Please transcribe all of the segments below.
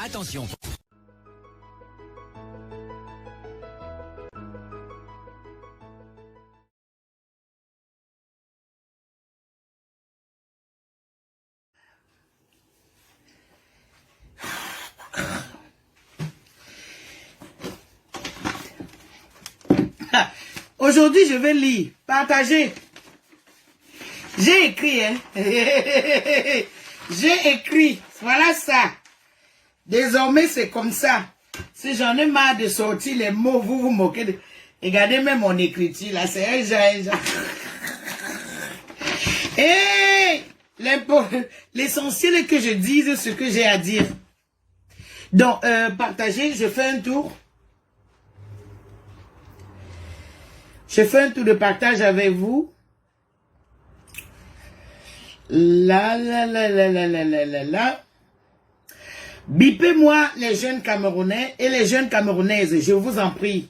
Attention. Aujourd'hui, je vais lire, partager. J'ai écrit, hein. J'ai écrit. Voilà ça. Désormais, c'est comme ça. Si j'en ai marre de sortir les mots, vous vous moquez de... Regardez même mon écriture, là, c'est un genre. Et l'essentiel est que je dise ce que j'ai à dire. Donc, partagez, je fais un tour. Je fais un tour de partage avec vous. Là. Bipez-moi les jeunes Camerounais et les jeunes Camerounaises, je vous en prie.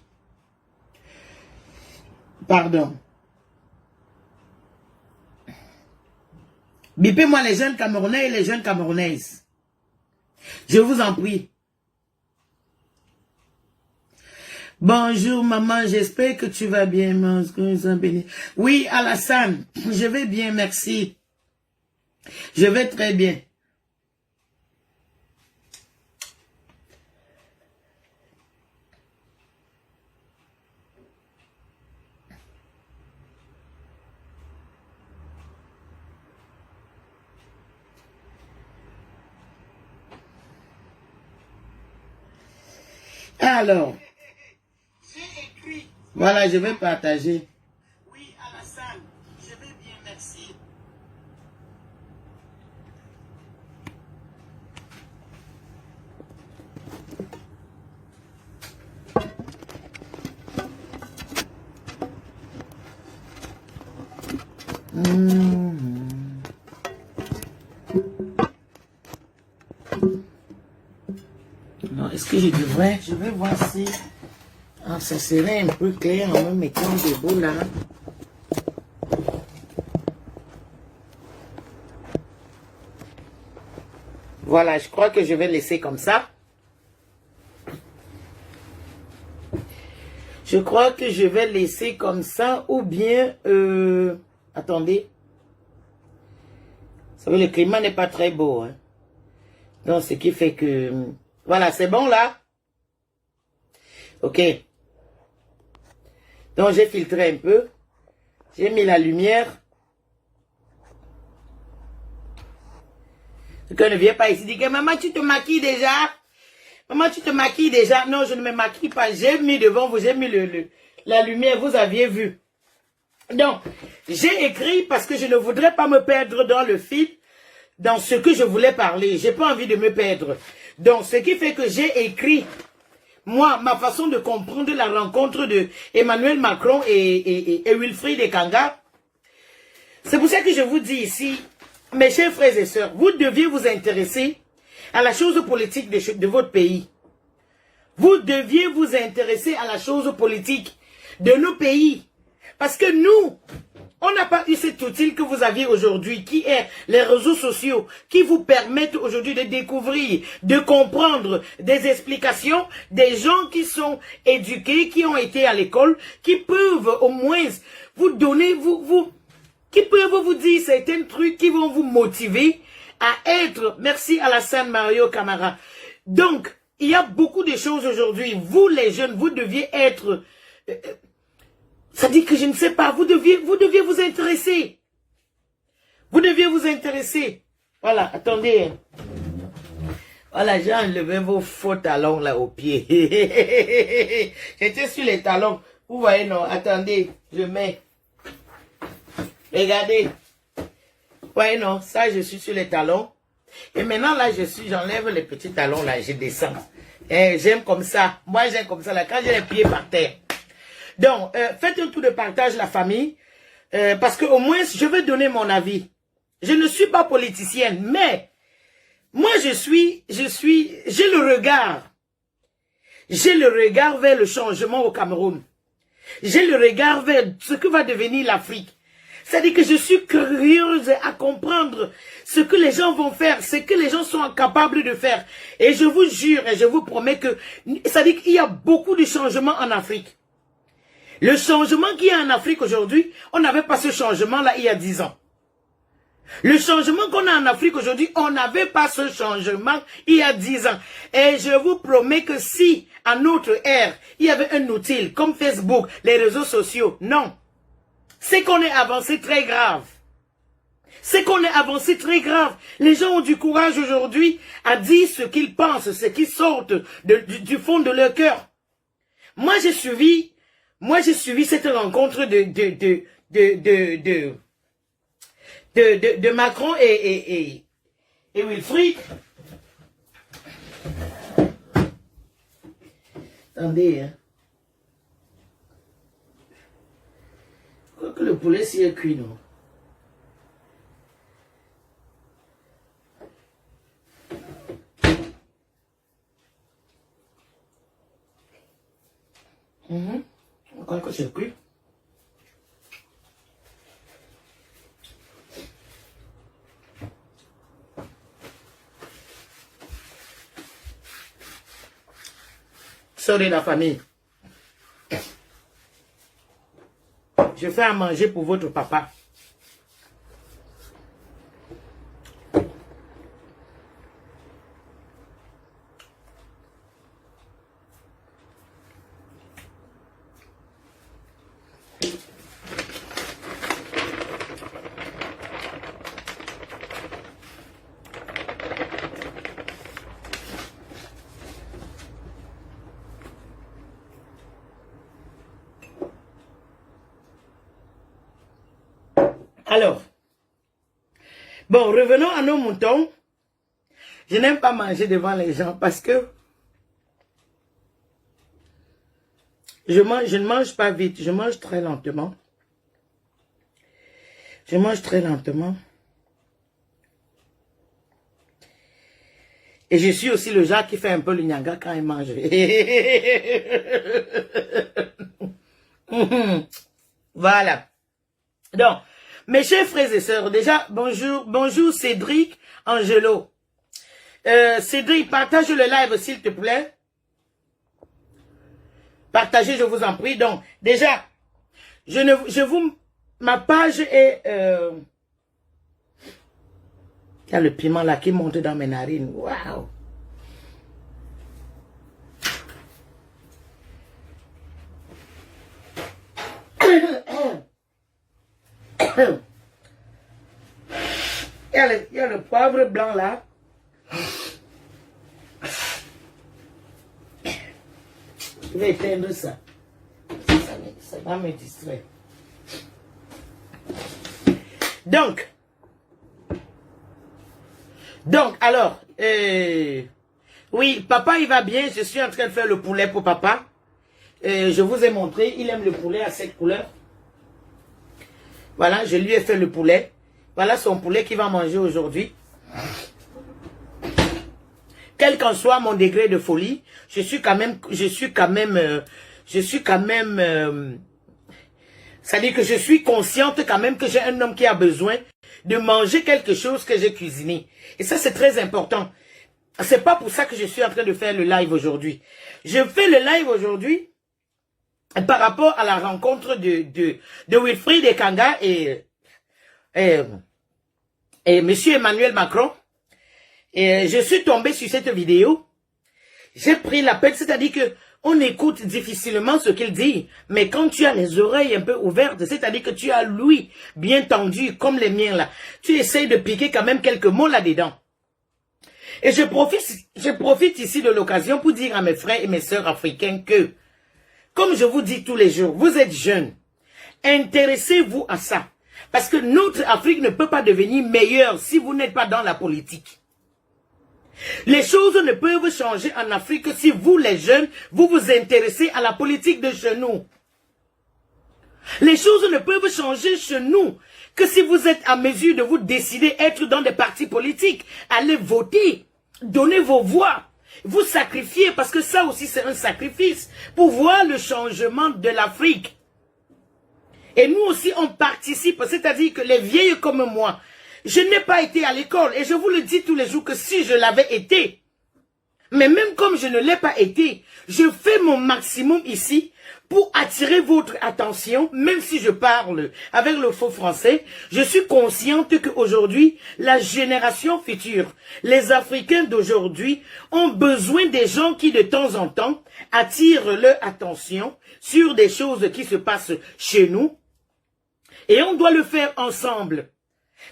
Pardon. Bipez-moi les jeunes Camerounais et les jeunes Camerounaises. Je vous en prie. Bonjour maman, j'espère que tu vas bien. Oui, Alassane, je vais bien, merci. Je vais très bien. Alors, voilà, je vais partager. Oui, Alassane, je vais bien, merci. Non, est-ce que je devrais? Je vais voir si... Ah, ça serait un peu clair en me mettant debout là. Voilà, je crois que je vais laisser comme ça. Je crois que je vais laisser comme ça ou bien... attendez. Vous savez, le climat n'est pas très beau. Hein? Donc, ce qui fait que... Voilà, c'est bon là? Ok. Donc, j'ai filtré un peu. J'ai mis la lumière. Que ne viens pas ici dire que maman, tu te maquilles déjà? Maman, tu te maquilles déjà? Non, je ne me maquille pas. J'ai mis devant vous, j'ai mis la lumière, vous aviez vu. Donc, j'ai écrit parce que je ne voudrais pas me perdre dans le fil, dans ce que je voulais parler. J'ai pas envie de me perdre. Donc, ce qui fait que j'ai écrit, moi, ma façon de comprendre la rencontre de Emmanuel Macron et Wilfried Ekanga. C'est pour ça que je vous dis ici, mes chers frères et sœurs, vous deviez vous intéresser à la chose politique de votre pays. Vous deviez vous intéresser à la chose politique de nos pays. Parce que nous, on n'a pas eu cet outil que vous aviez aujourd'hui, qui est les réseaux sociaux, qui vous permettent aujourd'hui de découvrir, de comprendre des explications, des gens qui sont éduqués, qui ont été à l'école, qui peuvent au moins vous donner, qui peuvent vous dire certains trucs qui vont vous motiver à être, merci Alassane Mario Camara. Donc, il y a beaucoup de choses aujourd'hui. Vous les jeunes, vous deviez être... ça dit que je ne sais pas, vous deviez vous intéresser. Vous deviez vous intéresser. Voilà, attendez. Voilà, j'ai enlevé vos faux talons là au pied. J'étais sur les talons. Vous voyez, non, attendez, je mets. Regardez. Vous voyez, non, ça, je suis sur les talons. Et maintenant, là, j'enlève les petits talons là, je descends. J'aime comme ça. Moi, j'aime comme ça là, quand j'ai les pieds par terre. Donc, faites un tour de partage, la famille, parce que au moins, je vais donner mon avis. Je ne suis pas politicienne, mais moi, j'ai le regard. J'ai le regard vers le changement au Cameroun. J'ai le regard vers ce que va devenir l'Afrique. C'est-à-dire que je suis curieuse à comprendre ce que les gens vont faire, ce que les gens sont capables de faire. Et je vous jure et je vous promets que, c'est-à-dire qu'il y a beaucoup de changements en Afrique. Le changement qu'il y a en Afrique aujourd'hui, on n'avait pas ce changement-là il y a 10 ans. Le changement qu'on a en Afrique aujourd'hui, on n'avait pas ce changement il y a 10 ans. Et je vous promets que si, à notre ère, il y avait un outil comme Facebook, les réseaux sociaux, non. C'est qu'on est avancé très grave. C'est qu'on est avancé très grave. Les gens ont du courage aujourd'hui à dire ce qu'ils pensent, ce qui sort du fond de leur cœur. Moi, j'ai suivi cette rencontre de Macron et Wilfried. Attendez, hein. Je crois que le poulet s'y est cuit, non? Je crois que c'est cuit. Sorry la famille. Je fais à manger pour votre papa. Alors, bon, revenons à nos moutons. Je n'aime pas manger devant les gens parce que je ne mange pas vite, je mange très lentement. Je mange très lentement. Et je suis aussi le genre qui fait un peu le nyanga quand il mange. Voilà. Donc, mes chers frères et sœurs, déjà, bonjour Cédric Angelo. Cédric, partage le live s'il te plaît. Partagez, je vous en prie. Donc, déjà, ma page est... il y a le piment là qui monte dans mes narines. Waouh! Il y a le poivre blanc là. Je vais éteindre ça. Ça va me distraire. Donc, alors, oui, papa il va bien. Je suis en train de faire le poulet pour papa. Je vous ai montré, il aime le poulet à cette couleur. Voilà, je lui ai fait le poulet. Voilà son poulet qu'il va manger aujourd'hui. Quel qu'en soit mon degré de folie, je suis quand même, c'est-à-dire que je suis consciente quand même que j'ai un homme qui a besoin de manger quelque chose que j'ai cuisiné. Et ça, c'est très important. C'est pas pour ça que je suis en train de faire le live aujourd'hui. Je fais le live aujourd'hui par rapport à la rencontre de Wilfried Ekanga et monsieur Emmanuel Macron. Et je suis tombé sur cette vidéo. J'ai pris la peine, c'est-à-dire que on écoute difficilement ce qu'il dit, mais quand tu as les oreilles un peu ouvertes, c'est-à-dire que tu as l'ouïe bien tendue, comme les miens là, tu essayes de piquer quand même quelques mots là-dedans. Et je profite ici de l'occasion pour dire à mes frères et mes sœurs africains que, comme je vous dis tous les jours, vous êtes jeunes, intéressez-vous à ça. Parce que notre Afrique ne peut pas devenir meilleure si vous n'êtes pas dans la politique. Les choses ne peuvent changer en Afrique si vous, les jeunes, vous vous intéressez à la politique de chez nous. Les choses ne peuvent changer chez nous que si vous êtes à mesure de vous décider être dans des partis politiques. Allez voter, donnez vos voix, vous sacrifiez parce que ça aussi c'est un sacrifice pour voir le changement de l'Afrique. Et nous aussi, on participe, c'est-à-dire que les vieilles comme moi, je n'ai pas été à l'école. Et je vous le dis tous les jours que si je l'avais été, mais même comme je ne l'ai pas été, je fais mon maximum ici pour attirer votre attention, même si je parle avec le faux français. Je suis consciente qu'aujourd'hui, la génération future, les Africains d'aujourd'hui, ont besoin des gens qui, de temps en temps, attirent leur attention sur des choses qui se passent chez nous. Et on doit le faire ensemble.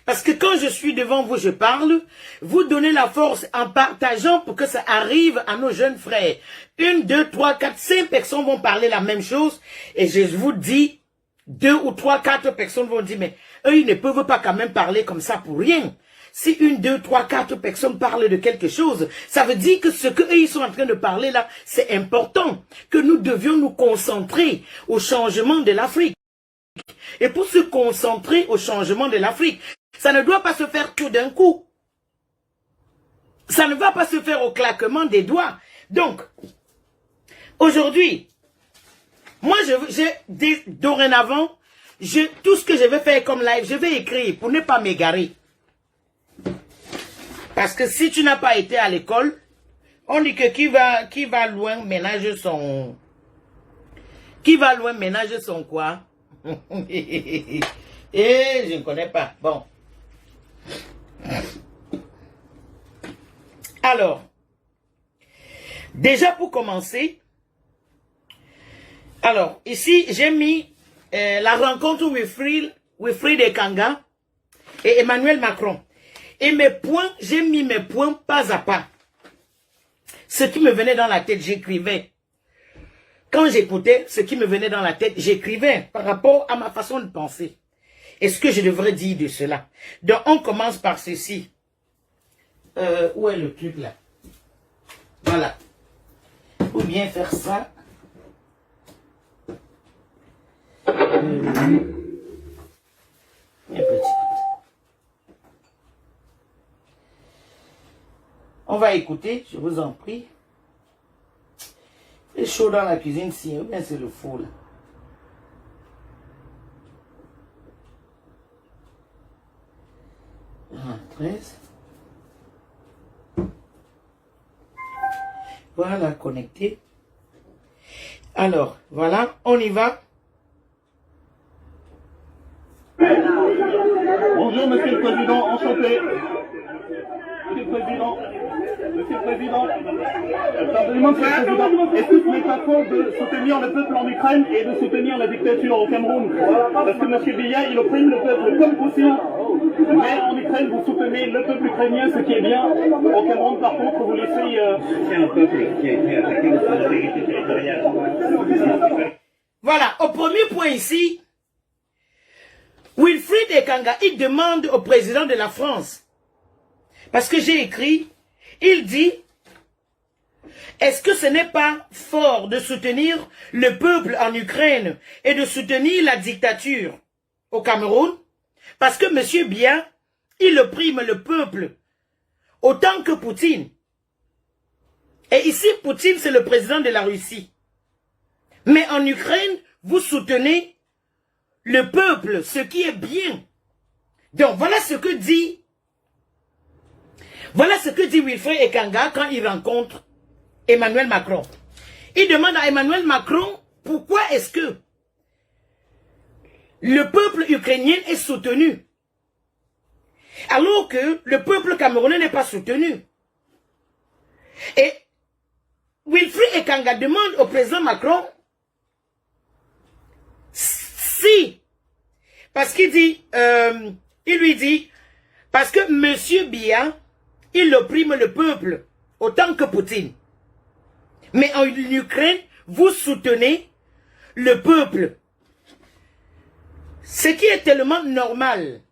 Parce que quand je suis devant vous, je parle, vous donnez la force en partageant pour que ça arrive à nos jeunes frères. 1, 2, 3, 4, 5 personnes vont parler la même chose. Et je vous dis, 2 ou 3, 4 personnes vont dire, mais eux, ils ne peuvent pas quand même parler comme ça pour rien. Si 1, 2, 3, 4 personnes parlent de quelque chose, ça veut dire que ce qu'eux, ils sont en train de parler là, c'est important. Que nous devions nous concentrer au changement de l'Afrique. Et pour se concentrer au changement de l'Afrique, ça ne doit pas se faire tout d'un coup. Ça ne va pas se faire au claquement des doigts. Donc, aujourd'hui, moi, dorénavant, tout ce que je vais faire comme live, je vais écrire pour ne pas m'égarer. Parce que si tu n'as pas été à l'école, on dit que qui va loin ménage son... Qui va loin ménage son quoi? Et je ne connais pas. Bon. Alors, déjà pour commencer, alors, ici, j'ai mis la rencontre Wilfried Ekanga et Emmanuel Macron. Et mes points, j'ai mis mes points pas à pas. Ce qui me venait dans la tête, j'écrivais. Quand j'écoutais ce qui me venait dans la tête, j'écrivais par rapport à ma façon de penser. Est-ce que je devrais dire de cela? Donc, on commence par ceci. Où est le truc là? Voilà. Ou bien faire ça. Un petit. On va écouter, je vous en prie. C'est chaud dans la cuisine, si, ou bien c'est le faux là. Ah, 13. Voilà, connecté. Alors, voilà, on y va. Bonjour, Monsieur le Président, enchanté. Monsieur le Président, pardonnez-moi, Monsieur le Président, est-ce que ce n'est pas faux de soutenir le peuple en Ukraine et de soutenir la dictature au Cameroun? Parce que Monsieur Biya, il opprime le peuple comme possible, mais en Ukraine, vous soutenez le peuple ukrainien, ce qui est bien. Au Cameroun, par contre, vous laissez... C'est un peuple qui a été attaqué de son intégrité territoriale. Voilà, au premier point ici, Wilfried Ekanga, il demande au président de la France, parce que j'ai écrit, il dit, est-ce que ce n'est pas fort de soutenir le peuple en Ukraine et de soutenir la dictature au Cameroun? Parce que M. Biya, il opprime le peuple autant que Poutine. Et ici, Poutine, c'est le président de la Russie. Mais en Ukraine, vous soutenez le peuple, ce qui est bien. Donc, voilà ce que dit Wilfried Ekanga quand il rencontre Emmanuel Macron. Il demande à Emmanuel Macron pourquoi est-ce que le peuple ukrainien est soutenu alors que le peuple camerounais n'est pas soutenu. Et Wilfried Ekanga demande au président Macron si, parce qu'il dit, il lui dit, parce que M. Biya, il opprime le peuple autant que Poutine. Mais en Ukraine, vous soutenez le peuple. Ce qui est tellement normal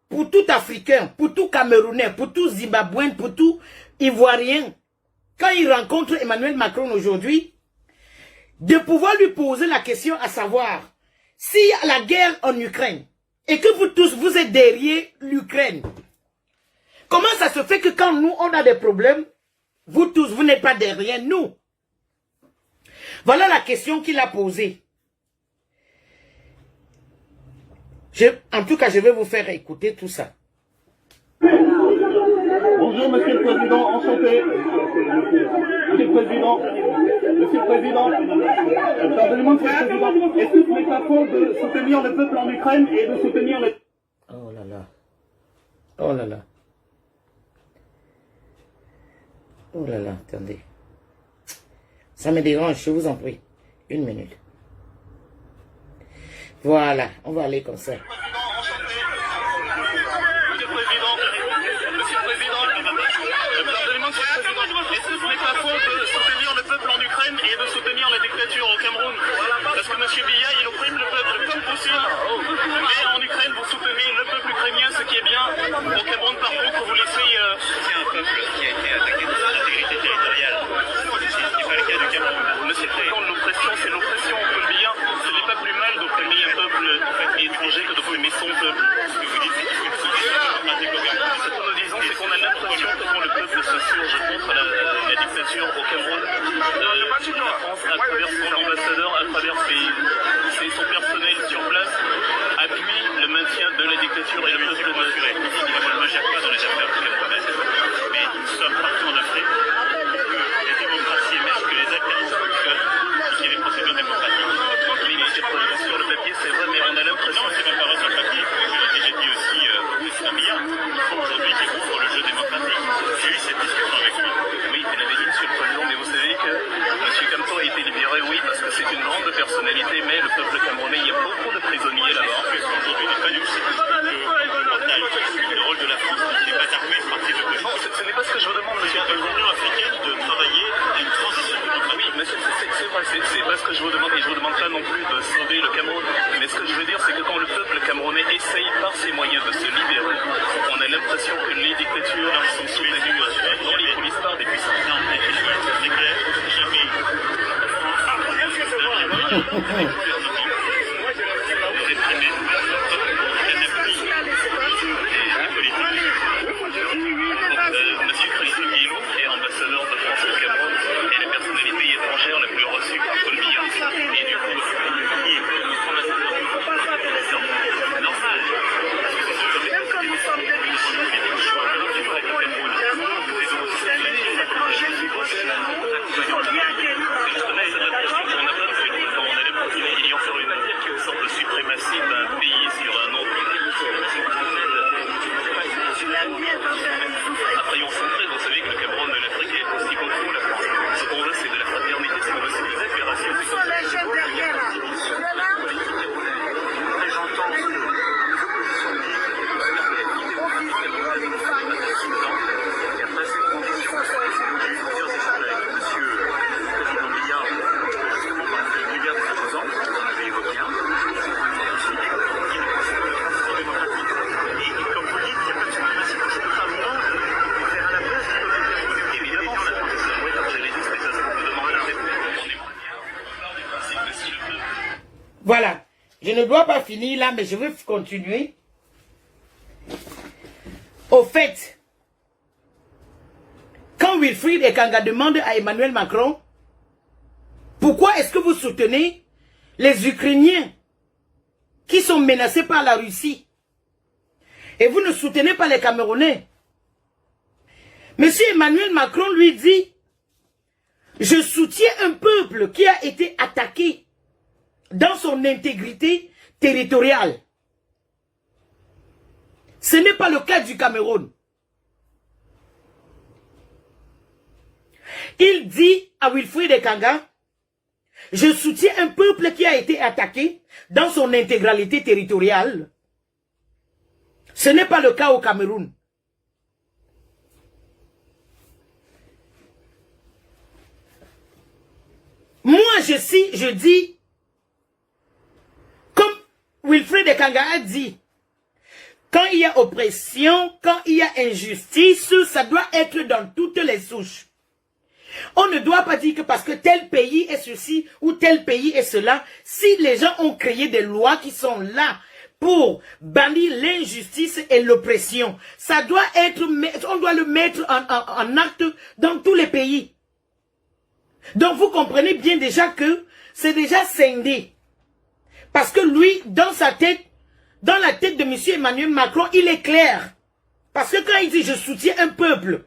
pour tout Africain, pour tout Camerounais, pour tout Zimbabwéen, pour tout Ivoirien, quand il rencontre Emmanuel Macron aujourd'hui, de pouvoir lui poser la question à savoir, s'il y a la guerre en Ukraine, et que vous tous, vous êtes derrière l'Ukraine, comment ça se fait que quand nous, on a des problèmes, vous tous, vous n'êtes pas derrière nous? Voilà la question qu'il a posée. En tout cas, je vais vous faire écouter tout ça. Bonjour, Monsieur le Président, enchanté. Monsieur le Président, pardonnez-moi, Monsieur le Président, est-ce que ce n'est pas faux de soutenir le peuple en Ukraine et de soutenir les... Oh là là. Oh là là. Oh là là, attendez. Ça me dérange, je vous en prie. Une minute. Voilà, on va aller comme ça. Est-ce que ce n'est pas faux de soutenir le peuple en Ukraine et de soutenir la dictature au Cameroun? Parce que M. Biya, il opprime le peuple comme possible. Mais en Ukraine, vous soutenez le peuple ukrainien, ce qui est bien. Au Cameroun, par contre, vous laissez... C'est un peuple qui a été attaqué de son intégrité territoriale. Ce n'est pas le cas du Cameroun. Monsieur le Président, l'oppression, c'est l'oppression. On peut le dire. Ce n'est pas plus mal d'opprimer un peuple étranger que d'opprimer son peuple. Ce que vous dites, c'est que c'est ce que nous disons, c'est qu'on a l'impression que quand le peuple s'insurge contre la dictature au Cameroun, la France, à travers son ambassadeur, à travers son personnel sur place, appuie le maintien de la dictature et le peuple mesuré. Moi, je ne pas dans les affaires camerounaises, mais nous sommes partout en Afrique. La démocratie émerge que les actes institutionnels, qui est les procédures démocratiques. Mais sur le papier, c'est vrai, mais on a l'impression que c'est même pas sur le papier. Je l'ai déjà dit aussi au président Biya, aujourd'hui qui ouvre le jeu démocratique. J'ai eu cette discussion avec lui. Oui, il avait dit, Monsieur le Président, mais vous savez que M. Kamto a été libéré, oui, parce que c'est une grande personnalité, mais le peuple camerounais, il y a beaucoup de prisonniers là-bas. Aujourd'hui, il n'est pas du tout le rôle de la France, il n'est pas armé de partir de non, ce n'est pas ce que je vous demande, Monsieur le Président. L'Union africaine de travailler à une transition. Ah oui, mais c'est vrai, c'est pas ce que je vous demande, et je vous demande pas non plus de sauver le Cameroun. Mais ce que je veux dire, c'est que quand le peuple camerounais essaye par ses moyens de se libérer, on a l'impression que les dictatures sont soutenues dans les coulisses par des puissances. Non, c'est clair, jamais. Monsieur Christophe Guillot, qui est ambassadeur de France au Cameroun, est la personnalité étrangère la plus reçue par Paul Biya. Et du coup, il est notre ambassadeur. Normal. Même comme nous sommes depuis ayant fait une sorte de suprématie d'un pays sur un autre. Après, on s'entraide, vous savez que le Cameroun de l'Afrique est aussi beaucoup la France. Ce qu'on veut, c'est de la fraternité, c'est qu'on veut, c'est des opérations. C'est comme ça. Voilà. Je ne dois pas finir là, mais je veux continuer. Au fait, quand Wilfried Ekanga demande à Emmanuel Macron, pourquoi est-ce que vous soutenez les Ukrainiens qui sont menacés par la Russie et vous ne soutenez pas les Camerounais? Monsieur Emmanuel Macron lui dit, je soutiens un peuple qui a été attaqué dans son intégrité territoriale. Ce n'est pas le cas du Cameroun. Il dit à Wilfried Ekanga, je soutiens un peuple qui a été attaqué dans son intégralité territoriale. Ce n'est pas le cas au Cameroun. Moi, je dis, comme Wilfried Ekanga a dit, quand il y a oppression, quand il y a injustice, ça doit être dans toutes les souches. On ne doit pas dire que parce que tel pays est ceci ou tel pays est cela. Si les gens ont créé des lois qui sont là pour bannir l'injustice et l'oppression, ça doit être, on doit le mettre en acte dans tous les pays. Donc vous comprenez bien déjà que c'est déjà scindé. Parce que lui, dans sa tête, dans la tête de M. Emmanuel Macron, il est clair. Parce que quand il dit « je soutiens un peuple »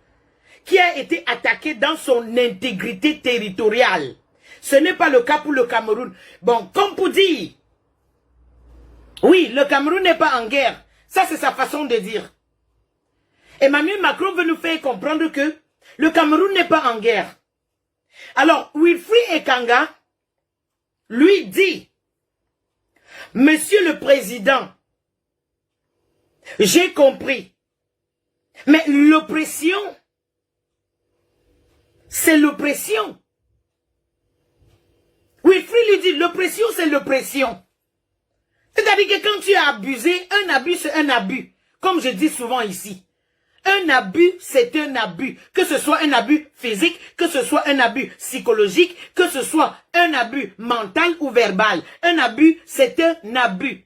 qui a été attaqué dans son intégrité territoriale, ce n'est pas le cas pour le Cameroun. Bon, comme pour dire, oui, le Cameroun n'est pas en guerre. Ça, c'est sa façon de dire. Emmanuel Macron veut nous faire comprendre que le Cameroun n'est pas en guerre. Alors, Wilfried Ekanga, lui dit, Monsieur le Président, j'ai compris, mais l'oppression, c'est l'oppression. Wilfried lui dit, l'oppression, c'est l'oppression. C'est-à-dire que quand tu as abusé, un abus, c'est un abus. Comme je dis souvent ici. Un abus, c'est un abus. Que ce soit un abus physique, que ce soit un abus psychologique, que ce soit un abus mental ou verbal. Un abus, c'est un abus.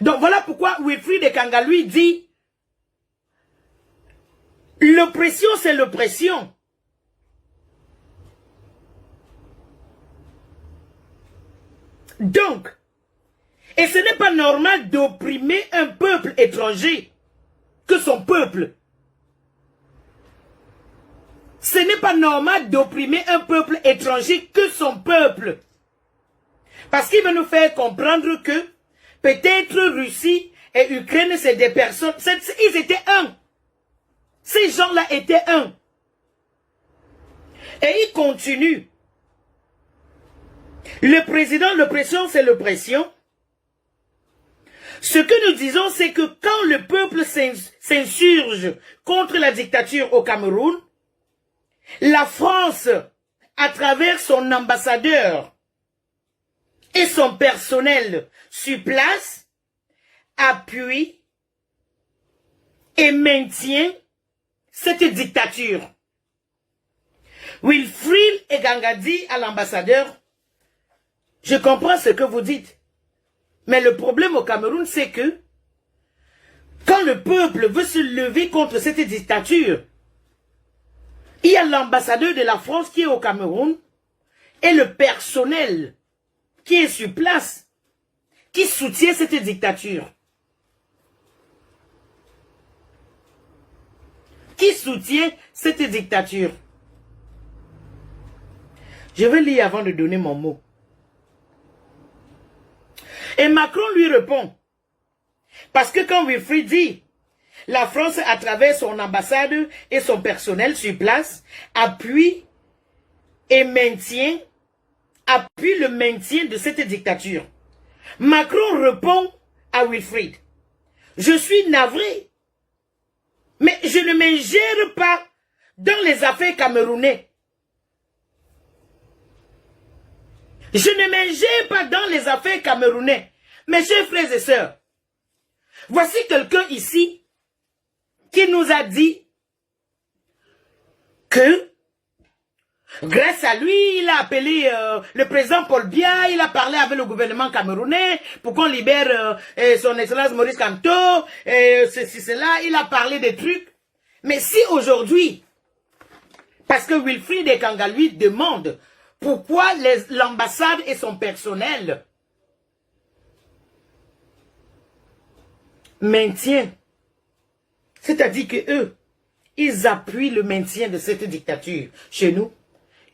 Donc voilà pourquoi Wilfried Ekanga lui dit, l'oppression, c'est l'oppression. Donc, et ce n'est pas normal d'opprimer un peuple étranger que son peuple. Ce n'est pas normal d'opprimer un peuple étranger que son peuple. Parce qu'il veut nous faire comprendre que peut-être Russie et Ukraine, c'est des personnes, ils étaient un. Ces gens-là étaient un. Et il continue. Le président, l'oppression, c'est l'oppression. Ce que nous disons, c'est que quand le peuple s'insurge contre la dictature au Cameroun, la France, à travers son ambassadeur et son personnel sur place, appuie et maintient cette dictature. Wilfried Ekanga dit à l'ambassadeur, je comprends ce que vous dites. Mais le problème au Cameroun, c'est que quand le peuple veut se lever contre cette dictature, il y a l'ambassadeur de la France qui est au Cameroun et le personnel qui est sur place, qui soutient cette dictature. Qui soutient cette dictature. Je vais lire avant de donner mon mot. Et Macron lui répond, parce que quand Wilfried dit, la France, à travers son ambassade et son personnel sur place, appuie et appuie le maintien de cette dictature. Macron répond à Wilfried, je suis navré, mais je ne m'ingère pas dans les affaires camerounaises. Je ne m'ingère pas dans les affaires camerounaises. Mes chers frères et sœurs, voici quelqu'un ici qui nous a dit que grâce à lui, il a appelé le président Paul Biya, il a parlé avec le gouvernement camerounais pour qu'on libère son excellence Maurice Kamto, ceci, cela, il a parlé des trucs. Mais si aujourd'hui, parce que Wilfried Ekanga lui demande pourquoi l'ambassade et son personnel maintiennent, c'est-à-dire que eux, ils appuient le maintien de cette dictature chez nous.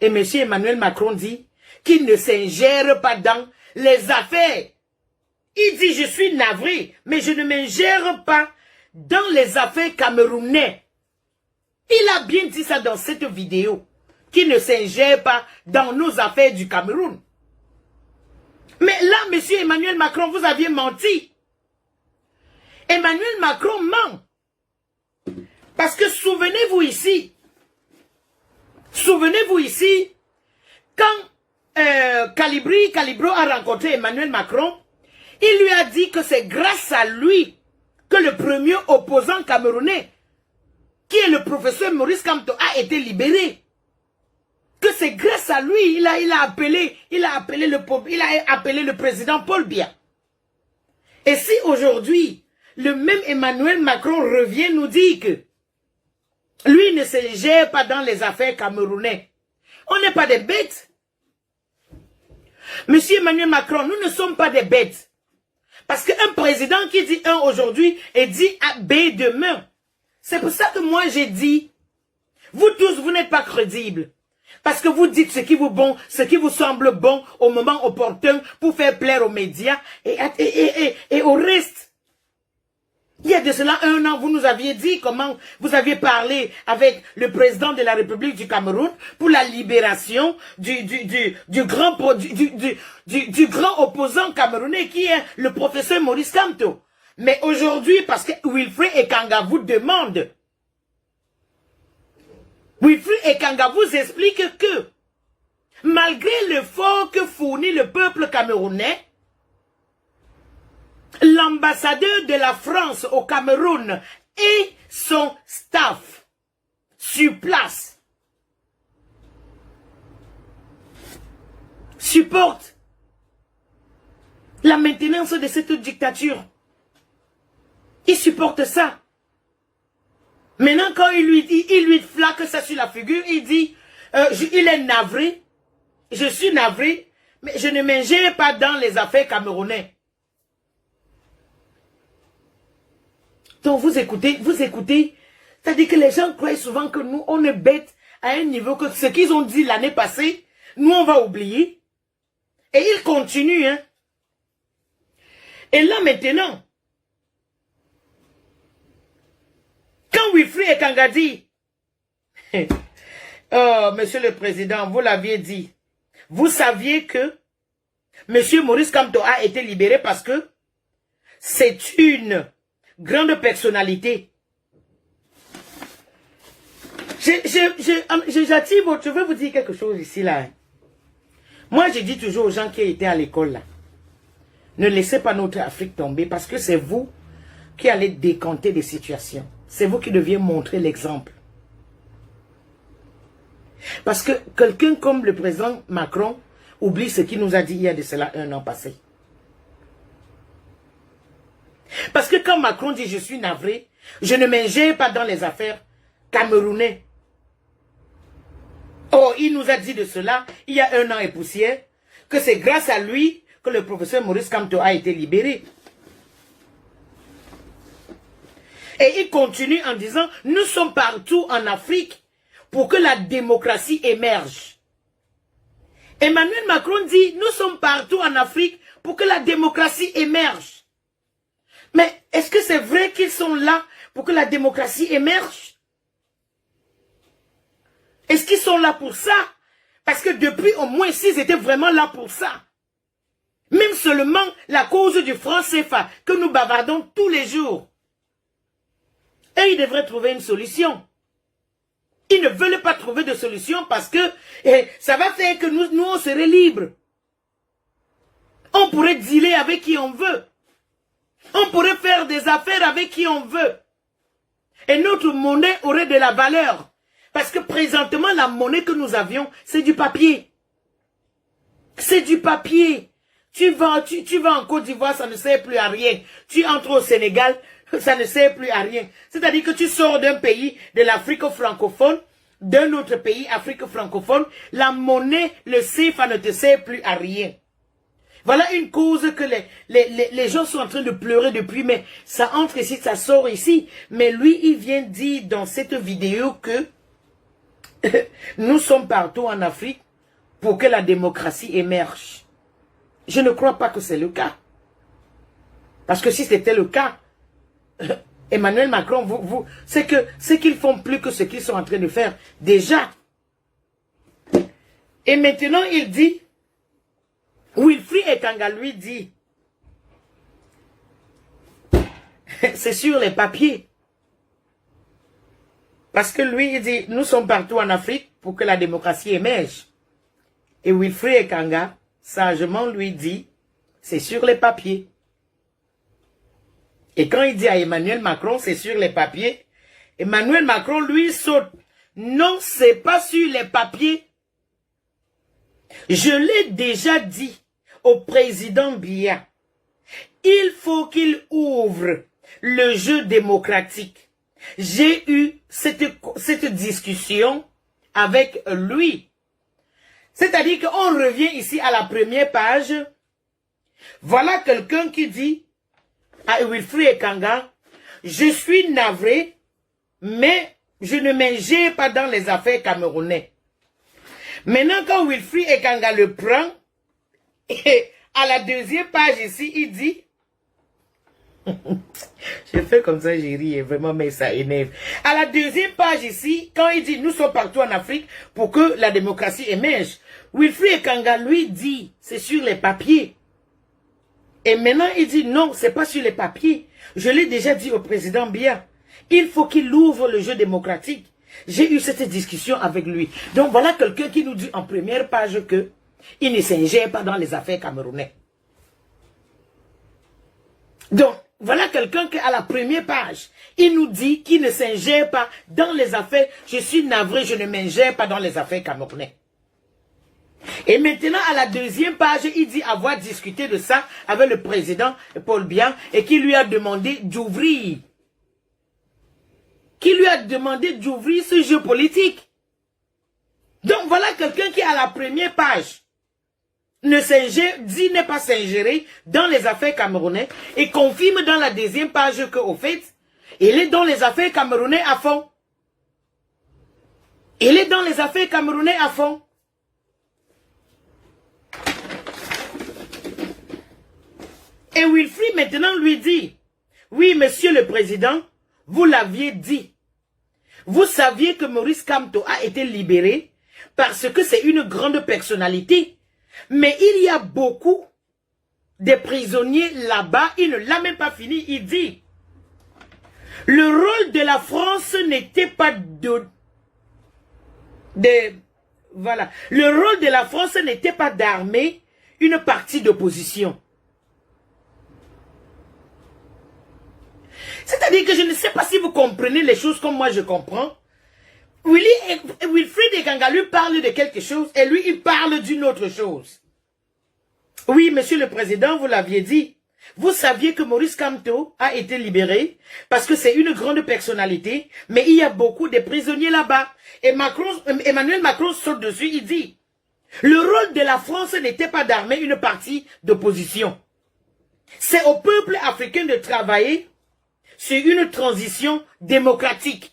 Et M. Emmanuel Macron dit qu'il ne s'ingère pas dans les affaires. Il dit, je suis navré, mais je ne m'ingère pas dans les affaires camerounaises. Il a bien dit ça dans cette vidéo, qu'il ne s'ingère pas dans nos affaires du Cameroun. Mais là, M. Emmanuel Macron, vous aviez menti. Emmanuel Macron ment. Parce que souvenez-vous ici, quand Calibro a rencontré Emmanuel Macron, il lui a dit que c'est grâce à lui que le premier opposant camerounais, qui est le professeur Maurice Kamto, a été libéré. Que c'est grâce à lui, il a appelé le président Paul Biya. Et si aujourd'hui, le même Emmanuel Macron revient nous dire que lui ne se gère pas dans les affaires camerounaises, on n'est pas des bêtes. Monsieur Emmanuel Macron, nous ne sommes pas des bêtes. Parce qu'un président qui dit un aujourd'hui et dit B demain. C'est pour ça que moi j'ai dit, vous tous, vous n'êtes pas crédibles. Parce que vous dites ce qui vous semble bon au moment opportun pour faire plaire aux médias et au reste. Il y a de cela 1 an, vous nous aviez dit comment vous aviez parlé avec le président de la République du Cameroun pour la libération du grand opposant camerounais qui est le professeur Maurice Kamto. Mais aujourd'hui, parce que Wilfred Ekanga vous demande, Wilfred Ekanga vous explique que malgré l'effort que fournit le peuple camerounais, l'ambassadeur de la France au Cameroun et son staff sur place supportent la maintenance de cette dictature. Ils supportent ça. Maintenant, quand il lui flaque ça sur la figure, il dit, il est navré, je suis navré, mais je ne m'ingère pas dans les affaires camerounaises. Donc vous écoutez, c'est-à-dire que les gens croient souvent que nous, on est bêtes à un niveau que ce qu'ils ont dit l'année passée, nous on va oublier. Et ils continuent, hein. Et là maintenant, quand Wilfred Ekanga dit, oh, Monsieur le Président, vous l'aviez dit, vous saviez que Monsieur Maurice Kamto a été libéré parce que c'est une grande personnalité. Je veux vous dire quelque chose ici, là. Moi, je dis toujours aux gens qui étaient à l'école, là, ne laissez pas notre Afrique tomber parce que c'est vous qui allez décanter des situations. C'est vous qui deviez montrer l'exemple. Parce que quelqu'un comme le président Macron oublie ce qu'il nous a dit il y a de cela 1 an passé. Parce que quand Macron dit je suis navré, je ne m'ingère pas dans les affaires camerounaises. Oh, il nous a dit de cela il y a 1 an et poussière, que c'est grâce à lui que le professeur Maurice Kamto a été libéré. Et il continue en disant, nous sommes partout en Afrique pour que la démocratie émerge. Emmanuel Macron dit, nous sommes partout en Afrique pour que la démocratie émerge. Mais est-ce que c'est vrai qu'ils sont là pour que la démocratie émerge? Est-ce qu'ils sont là pour ça? Parce que depuis au moins 6, ils étaient vraiment là pour ça. Même seulement la cause du franc CFA que nous bavardons tous les jours. Et ils devraient trouver une solution. Ils ne veulent pas trouver de solution parce que ça va faire que nous on serait libres. On pourrait dealer avec qui on veut. On pourrait faire des affaires avec qui on veut. Et notre monnaie aurait de la valeur. Parce que présentement, la monnaie que nous avions, c'est du papier. C'est du papier. Tu vas en Côte d'Ivoire, ça ne sert plus à rien. Tu entres au Sénégal, ça ne sert plus à rien. C'est-à-dire que tu sors d'un pays de l'Afrique francophone, d'un autre pays, Afrique francophone, la monnaie, le CFA ne te sert plus à rien. Voilà une cause que les gens sont en train de pleurer depuis, mais ça entre ici, ça sort ici. Mais lui, il vient dire dans cette vidéo que nous sommes partout en Afrique pour que la démocratie émerge. Je ne crois pas que c'est le cas. Parce que si c'était le cas, Emmanuel Macron, c'est qu'ils font plus que ce qu'ils sont en train de faire déjà. Et maintenant, il dit, Wilfred Ekanga lui dit, c'est sur les papiers. Parce que lui, il dit, nous sommes partout en Afrique pour que la démocratie émerge. Et Wilfred Ekanga, sagement, lui dit, c'est sur les papiers. Et quand il dit à Emmanuel Macron, c'est sur les papiers, Emmanuel Macron, lui, saute. Non, c'est pas sur les papiers. Je l'ai déjà dit au président Biya. Il faut qu'il ouvre le jeu démocratique. J'ai eu cette discussion avec lui. C'est-à-dire qu'on revient ici à la première page. Voilà quelqu'un qui dit, à Wilfried Ekanga, je suis navré, mais je ne m'ingère pas dans les affaires camerounaises. Maintenant, quand Wilfried Ekanga le prend, et à la deuxième page ici, il dit, je fais comme ça, j'ai ri, vraiment, mais ça énerve. À la deuxième page ici, quand il dit, nous sommes partout en Afrique pour que la démocratie émerge, Wilfried Ekanga lui dit, c'est sur les papiers. Et maintenant, il dit, non, c'est pas sur les papiers. Je l'ai déjà dit au président Biya. Il faut qu'il ouvre le jeu démocratique. J'ai eu cette discussion avec lui. Donc voilà quelqu'un qui nous dit en première page que il ne s'ingère pas dans les affaires camerounaises. Donc, voilà quelqu'un qui, à la première page, il nous dit qu'il ne s'ingère pas dans les affaires. Je suis navré, je ne m'ingère pas dans les affaires camerounaises. Et maintenant, à la deuxième page, il dit avoir discuté de ça avec le président Paul Biya et qui lui a demandé d'ouvrir. Qui lui a demandé d'ouvrir ce jeu politique. Donc, voilà quelqu'un qui, à la première page, dit ne pas s'ingérer dans les affaires camerounaises et confirme dans la deuxième page qu'au fait, il est dans les affaires camerounaises à fond. Il est dans les affaires camerounaises à fond. Et Wilfried maintenant lui dit, oui, monsieur le président, vous l'aviez dit. Vous saviez que Maurice Kamto a été libéré parce que c'est une grande personnalité. Mais il y a beaucoup de prisonniers là-bas. Il ne l'a même pas fini. Il dit, le rôle de la France n'était pas voilà. Le rôle de la France n'était pas d'armer une partie d'opposition. C'est-à-dire que je ne sais pas si vous comprenez les choses comme moi je comprends. Wilfried Ekanga lui parle de quelque chose et lui il parle d'une autre chose. Oui, monsieur le président, vous l'aviez dit. Vous saviez que Maurice Kamto a été libéré parce que c'est une grande personnalité, mais il y a beaucoup de prisonniers là-bas. Et Emmanuel Macron saute dessus, il dit, le rôle de la France n'était pas d'armer une partie d'opposition. C'est au peuple africain de travailler sur une transition démocratique.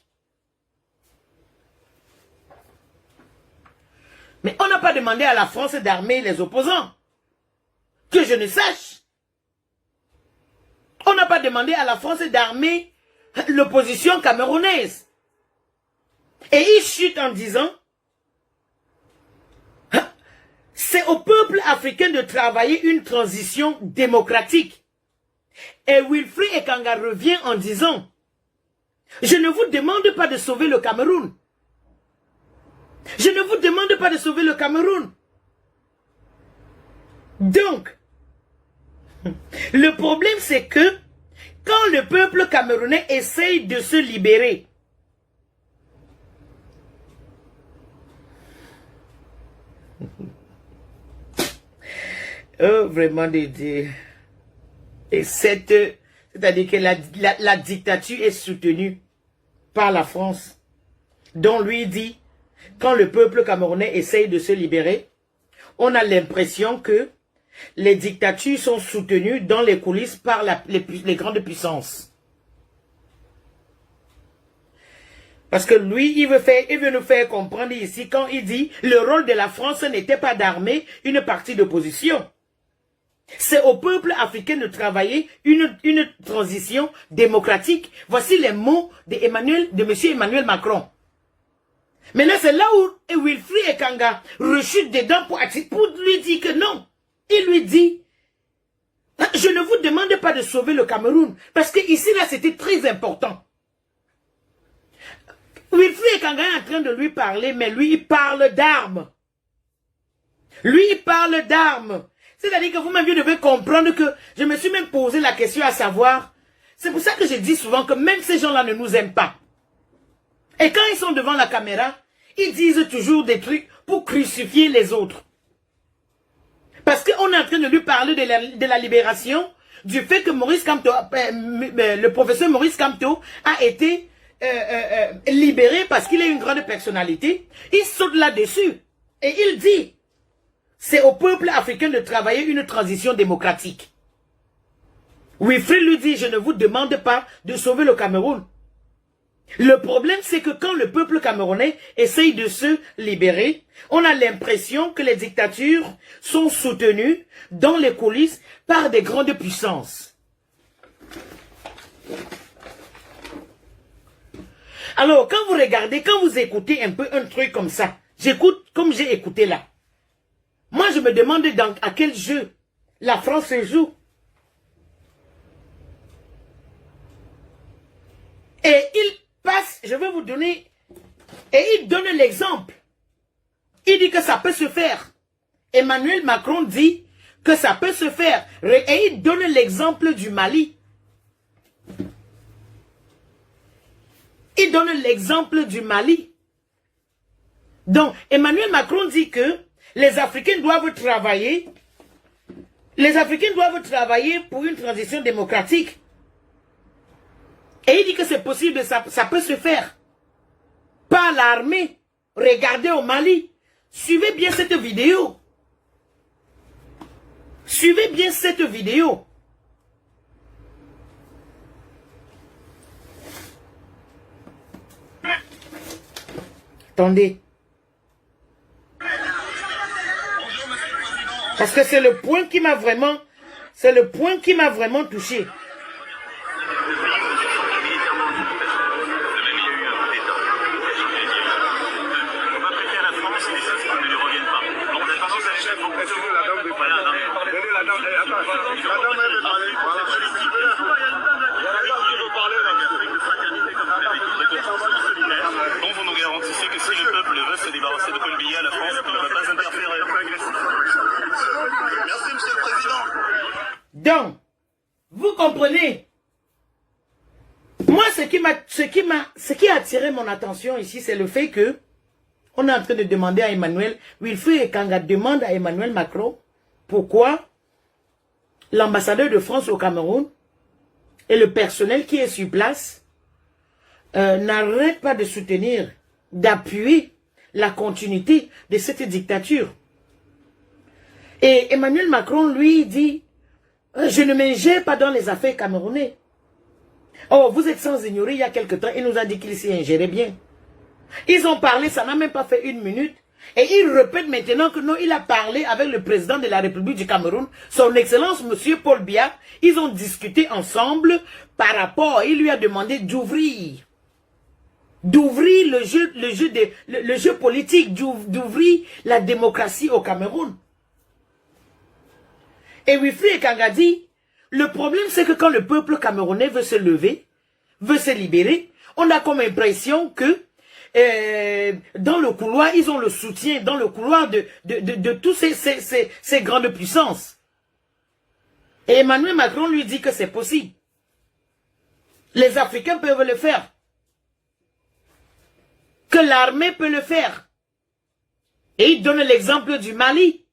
Mais on n'a pas demandé à la France d'armer les opposants. Que je ne sache. On n'a pas demandé à la France d'armer l'opposition camerounaise. Et il chute en disant, c'est au peuple africain de travailler une transition démocratique. Et Wilfried Ekanga revient en disant, je ne vous demande pas de sauver le Cameroun. Je ne vous demande pas de sauver le Cameroun. Donc, le problème c'est que quand le peuple camerounais essaye de se libérer, oh, vraiment de Dieu. Et c'est-à-dire que la dictature est soutenue par la France. dont lui dit, quand le peuple camerounais essaye de se libérer, on a l'impression que les dictatures sont soutenues dans les coulisses par les grandes puissances. Parce que lui, il veut nous faire comprendre ici, quand il dit, le rôle de la France n'était pas d'armer une partie d'opposition. C'est au peuple africain de travailler une transition démocratique. Voici les mots de M. Emmanuel Macron. Maintenant, c'est là où Wilfried Ekanga rechute dedans pour lui dire que non. Il lui dit, je ne vous demande pas de sauver le Cameroun. Parce que ici, là, c'était très important. Wilfried Ekanga est en train de lui parler, mais lui, il parle d'armes. Lui, il parle d'armes. C'est-à-dire que vous-même, vous devez comprendre que je me suis même posé la question à savoir. C'est pour ça que je dis souvent que même ces gens-là ne nous aiment pas. Et quand ils sont devant la caméra, ils disent toujours des trucs pour crucifier les autres. Parce qu'on est en train de lui parler de la libération, du fait que Maurice Kamto, le professeur Maurice Kamto a été libéré parce qu'il est une grande personnalité. Il saute là-dessus et il dit, c'est au peuple africain de travailler une transition démocratique. Wilfried lui dit, je ne vous demande pas de sauver le Cameroun. Le problème, c'est que quand le peuple camerounais essaye de se libérer, on a l'impression que les dictatures sont soutenues dans les coulisses par des grandes puissances. Alors, quand vous regardez, quand vous écoutez un peu un truc comme ça, j'écoute comme j'ai écouté là. Moi, je me demande à quel jeu la France se joue. Et il passe, je vais vous donner, et il donne l'exemple. Il dit que ça peut se faire. Emmanuel Macron dit que ça peut se faire. Et il donne l'exemple du Mali. Il donne l'exemple du Mali. Donc, Emmanuel Macron dit que les Africains doivent travailler. Les Africains doivent travailler pour une transition démocratique. Et il dit que c'est possible, ça peut se faire. Par l'armée. Regardez au Mali. Suivez bien cette vidéo. Suivez bien cette vidéo. Attendez. Parce que c'est le point qui m'a vraiment... C'est le point qui m'a vraiment touché. Donc vous nous garantissez que si le peuple veut se débarrasser de Paul Biya, la France ne va pas interférer. Merci, Monsieur le Président. Donc, vous comprenez. Moi, ce qui a attiré mon attention ici, c'est le fait que on est en train de demander à Emmanuel, Wilfried Ekanga demande à Emmanuel Macron pourquoi l'ambassadeur de France au Cameroun et le personnel qui est sur place n'arrête pas de soutenir, d'appuyer la continuité de cette dictature. Et Emmanuel Macron, lui, dit, je ne m'ingère pas dans les affaires camerounaises. Oh, vous êtes sans ignorer, il y a quelque temps, il nous a dit qu'il s'y ingérait bien. Ils ont parlé, ça n'a même pas fait 1 minute. Et il répète maintenant que non, il a parlé avec le président de la République du Cameroun, son Excellence Monsieur Paul Biya. Ils ont discuté ensemble par rapport, il lui a demandé d'ouvrir le jeu politique, d'ouvrir la démocratie au Cameroun. Et Wilfried Ekanga dit, le problème c'est que quand le peuple camerounais veut se lever, veut se libérer, on a comme impression que dans le couloir, ils ont le soutien dans le couloir de tous ces grandes puissances. Et Emmanuel Macron lui dit que c'est possible. Les Africains peuvent le faire. Que l'armée peut le faire. Et il donne l'exemple du Mali.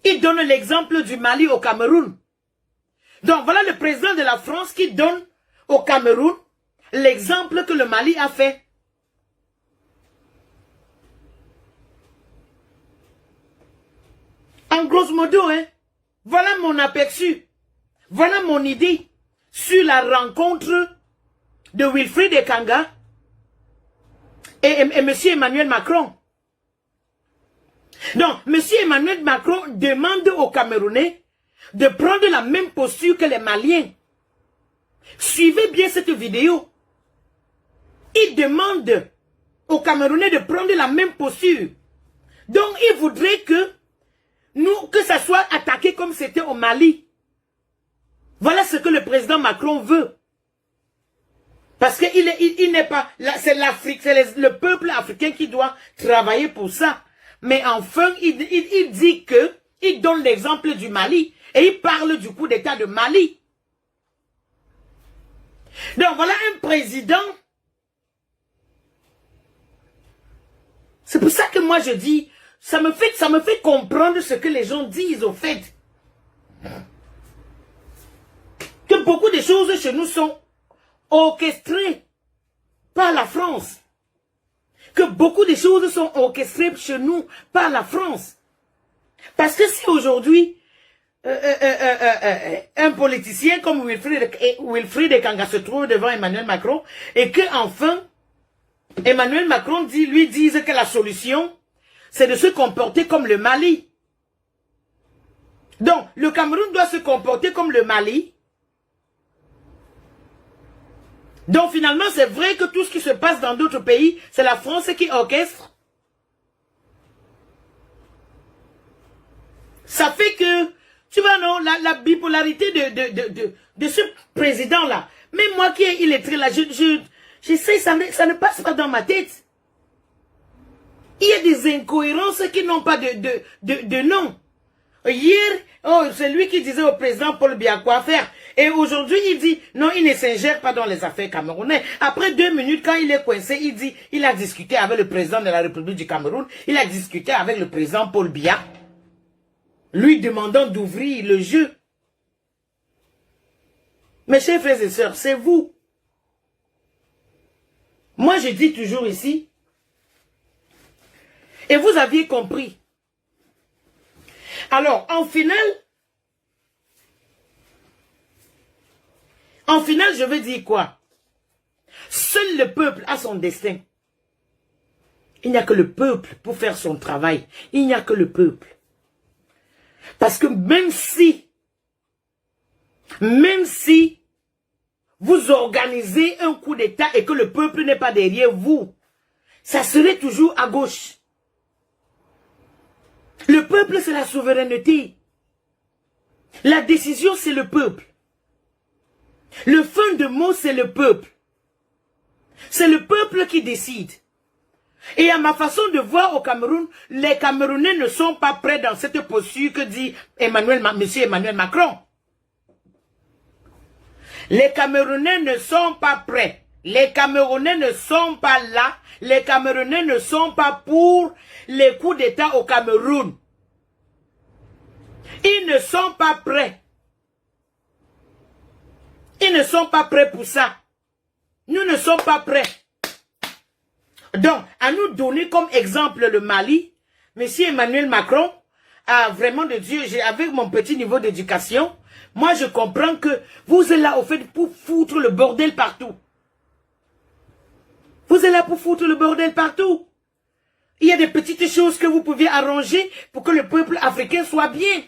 Il donne l'exemple du Mali au Cameroun. Donc voilà le président de la France qui donne au Cameroun l'exemple que le Mali a fait. En grosso modo, voilà mon aperçu. Voilà mon idée sur la rencontre de Wilfried Ekanga et M. Emmanuel Macron. Donc, M. Emmanuel Macron demande aux Camerounais de prendre la même posture que les Maliens. Suivez bien cette vidéo. Il demande aux Camerounais de prendre la même posture. Donc, il voudrait que ça soit attaqué comme c'était au Mali. Voilà ce que le président Macron veut. Parce qu'il n'est pas... C'est l'Afrique, c'est le peuple africain qui doit travailler pour ça. Mais enfin, il dit que... Il donne l'exemple du Mali. Et il parle du coup d'état de Mali. Donc voilà un président. C'est pour ça que moi je dis... Ça me fait comprendre ce que les gens disent au fait. Que beaucoup de choses chez nous sont orchestrées par la France. Que beaucoup de choses sont orchestrées chez nous par la France. Parce que si aujourd'hui, un politicien comme Wilfried Kanga se trouve devant Emmanuel Macron et que enfin Emmanuel Macron lui dise que la solution c'est de se comporter comme le Mali. Donc le Cameroun doit se comporter comme le Mali. Donc finalement c'est vrai que tout ce qui se passe dans d'autres pays c'est la France qui orchestre. Ça fait que, tu vois non, la bipolarité de ce président-là, même moi qui est illettré là, j'essaie, ça ne passe pas dans ma tête. Il y a des incohérences qui n'ont pas de nom. Hier, c'est lui qui disait au président Paul Biya quoi faire. Et aujourd'hui, il dit, non, il ne s'ingère pas dans les affaires camerounaises. Après 2 minutes, quand il est coincé, il dit, il a discuté avec le président de la République du Cameroun, il a discuté avec le président Paul Biya, lui demandant d'ouvrir le jeu. Mes chers frères et sœurs, c'est vous. Moi, je dis toujours ici, et vous aviez compris. Alors, en finale, je veux dire quoi? Seul le peuple a son destin. Il n'y a que le peuple pour faire son travail. Il n'y a que le peuple. Parce que même si vous organisez un coup d'État et que le peuple n'est pas derrière vous, ça serait toujours à gauche. Le peuple, c'est la souveraineté. La décision, c'est le peuple. Le fin de mot, c'est le peuple. C'est le peuple qui décide. Et à ma façon de voir au Cameroun, les Camerounais ne sont pas prêts dans cette posture que dit Monsieur Emmanuel Macron. Les Camerounais ne sont pas prêts. Les Camerounais ne sont pas là. Les Camerounais ne sont pas pour les coups d'État au Cameroun. Ils ne sont pas prêts. Ils ne sont pas prêts pour ça. Nous ne sommes pas prêts. Donc, à nous donner comme exemple le Mali, M. Emmanuel Macron a vraiment de Dieu, avec mon petit niveau d'éducation, moi je comprends que vous êtes là au fait pour foutre le bordel partout. Vous êtes là pour foutre le bordel partout. Il y a des petites choses que vous pouviez arranger pour que le peuple africain soit bien.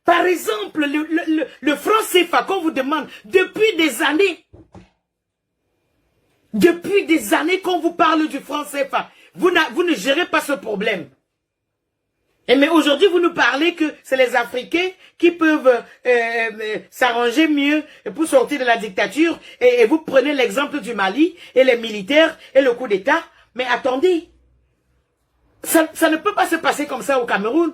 Par exemple, le franc CFA qu'on vous demande depuis des années. Depuis des années qu'on vous parle du franc CFA, vous ne gérez pas ce problème. Mais aujourd'hui, vous nous parlez que c'est les Africains qui peuvent s'arranger mieux pour sortir de la dictature. Et vous prenez l'exemple du Mali et les militaires et le coup d'État. Mais attendez, ça ne peut pas se passer comme ça au Cameroun.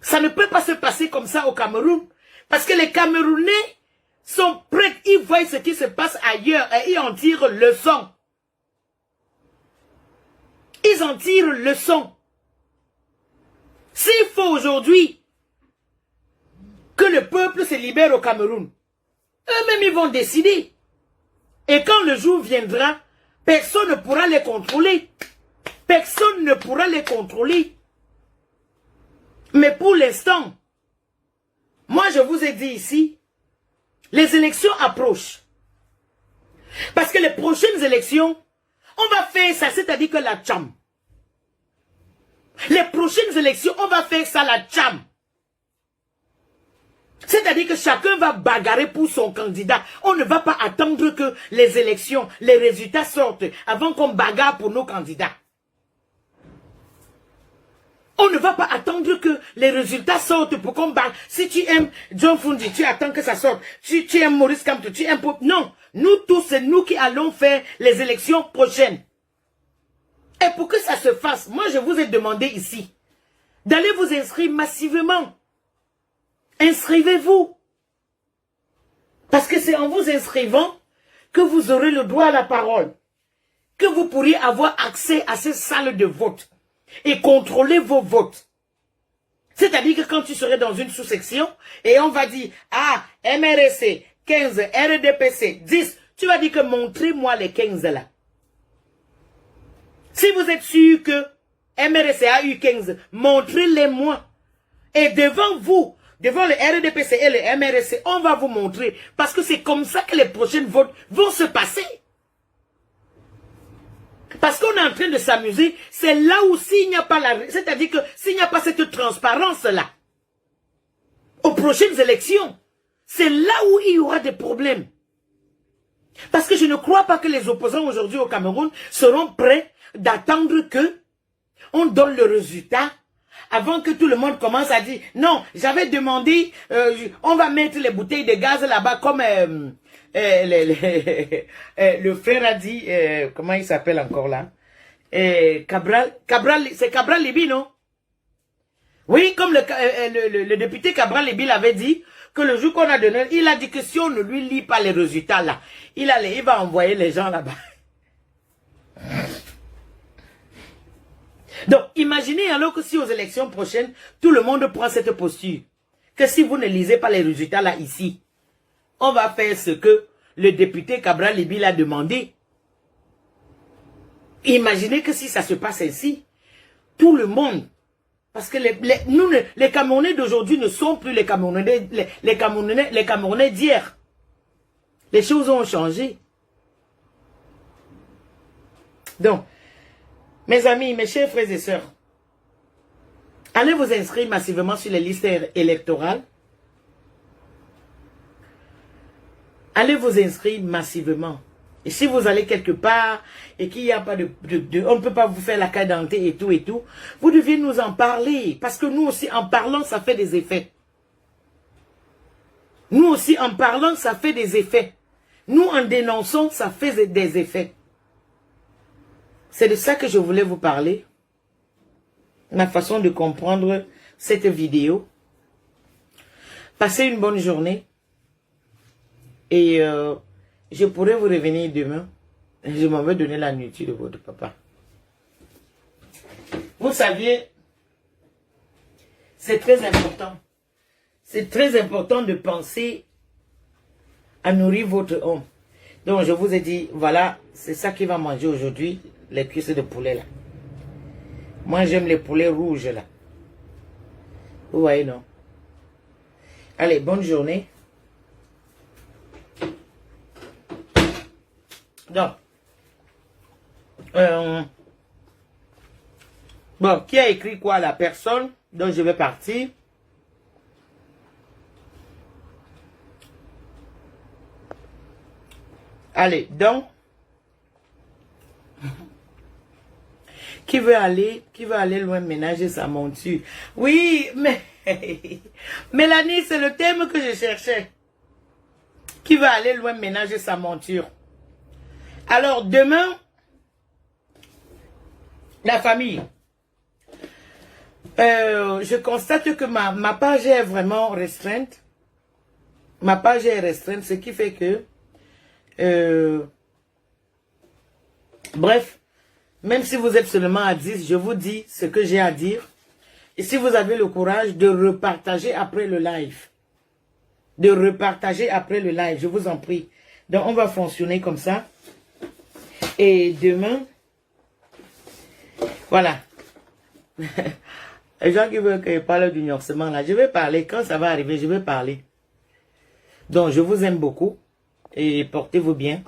Ça ne peut pas se passer comme ça au Cameroun. Parce que les Camerounais sont prêts, ils voient ce qui se passe ailleurs et ils en tirent leçon. Ils en tirent leçon. S'il faut aujourd'hui que le peuple se libère au Cameroun, eux-mêmes ils vont décider. Et quand le jour viendra, personne ne pourra les contrôler. Personne ne pourra les contrôler. Mais pour l'instant, moi je vous ai dit ici, les élections approchent. Parce que les prochaines élections, on va faire ça, c'est-à-dire que la tcham. Les prochaines élections, on va faire ça la tcham. C'est-à-dire que chacun va bagarrer pour son candidat. On ne va pas attendre que les élections, les résultats sortent avant qu'on bagarre pour nos candidats. On ne va pas attendre que les résultats sortent pour qu'on bagarre. Si tu aimes John Fundi, tu attends que ça sorte. Si tu aimes Maurice Kamto, tu aimes... Non, nous tous, c'est nous qui allons faire les élections prochaines. Et pour que ça se fasse, moi je vous ai demandé ici d'aller vous inscrire massivement. Inscrivez-vous. Parce que c'est en vous inscrivant que vous aurez le droit à la parole. Que vous pourriez avoir accès à ces salles de vote. Et contrôler vos votes. C'est-à-dire que quand tu serais dans une sous-section, et on va dire, ah, MRC, 15, RDPC, 10, tu vas dire que montrez-moi les 15 là. Si vous êtes sûr que MRC a eu 15, montrez-les-moi. Et devant vous, devant le RDPC et le MRC, on va vous montrer. Parce que c'est comme ça que les prochaines votes vont se passer. Parce qu'on est en train de s'amuser, c'est là où s'il n'y a pas la... C'est-à-dire que s'il n'y a pas cette transparence-là, aux prochaines élections, c'est là où il y aura des problèmes. Parce que je ne crois pas que les opposants aujourd'hui au Cameroun seront prêts d'attendre que on donne le résultat avant que tout le monde commence à dire non, j'avais demandé, on va mettre les bouteilles de gaz là-bas comme le frère a dit, comment il s'appelle encore là, Cabral, c'est Cabral Libi, non? Oui, comme le député Cabral Libi l'avait dit, que le jour qu'on a donné, il a dit que si on ne lui lit pas les résultats là, il va envoyer les gens là-bas. Donc, imaginez alors que si aux élections prochaines, tout le monde prend cette posture, que si vous ne lisez pas les résultats là ici, on va faire ce que le député Cabral Libi l'a demandé. Imaginez que si ça se passe ainsi, tout le monde, parce que les Camerounais d'aujourd'hui ne sont plus les Camerounais d'hier. Les choses ont changé. Donc, mes amis, mes chers frères et sœurs, allez vous inscrire massivement sur les listes électorales. Allez vous inscrire massivement. Et si vous allez quelque part et qu'il n'y a pas on ne peut pas vous faire la carte d'identité et tout, vous devez nous en parler. Parce que nous aussi, en parlant, ça fait des effets. Nous aussi, en parlant, ça fait des effets. Nous, en dénonçant, ça fait des effets. C'est de ça que je voulais vous parler. Ma façon de comprendre cette vidéo. Passez une bonne journée. Et je pourrais vous revenir demain. Je m'en vais donner la nourriture de votre papa. Vous saviez, c'est très important. C'est très important de penser à nourrir votre homme. Donc je vous ai dit, voilà, c'est ça qu'il va manger aujourd'hui, les cuisses de poulet là. Moi j'aime les poulets rouges là. Vous voyez, non? Allez, bonne journée. Donc, bon, qui a écrit quoi? La personne dont je vais partir. Allez, donc, qui veut aller loin ménager sa monture? Oui, mais, Mélanie, c'est le thème que je cherchais. Qui veut aller loin ménager sa monture? Alors, demain, la famille, je constate que ma page est vraiment restreinte. Ma page est restreinte, ce qui fait que, bref, même si vous êtes seulement à 10, je vous dis ce que j'ai à dire. Et si vous avez le courage de repartager après le live, je vous en prie. Donc, on va fonctionner comme ça. Et demain, voilà. Les gens qui veulent que je parle du nourcissement, là, je vais parler. Quand ça va arriver, je vais parler. Donc, je vous aime beaucoup. Et portez-vous bien.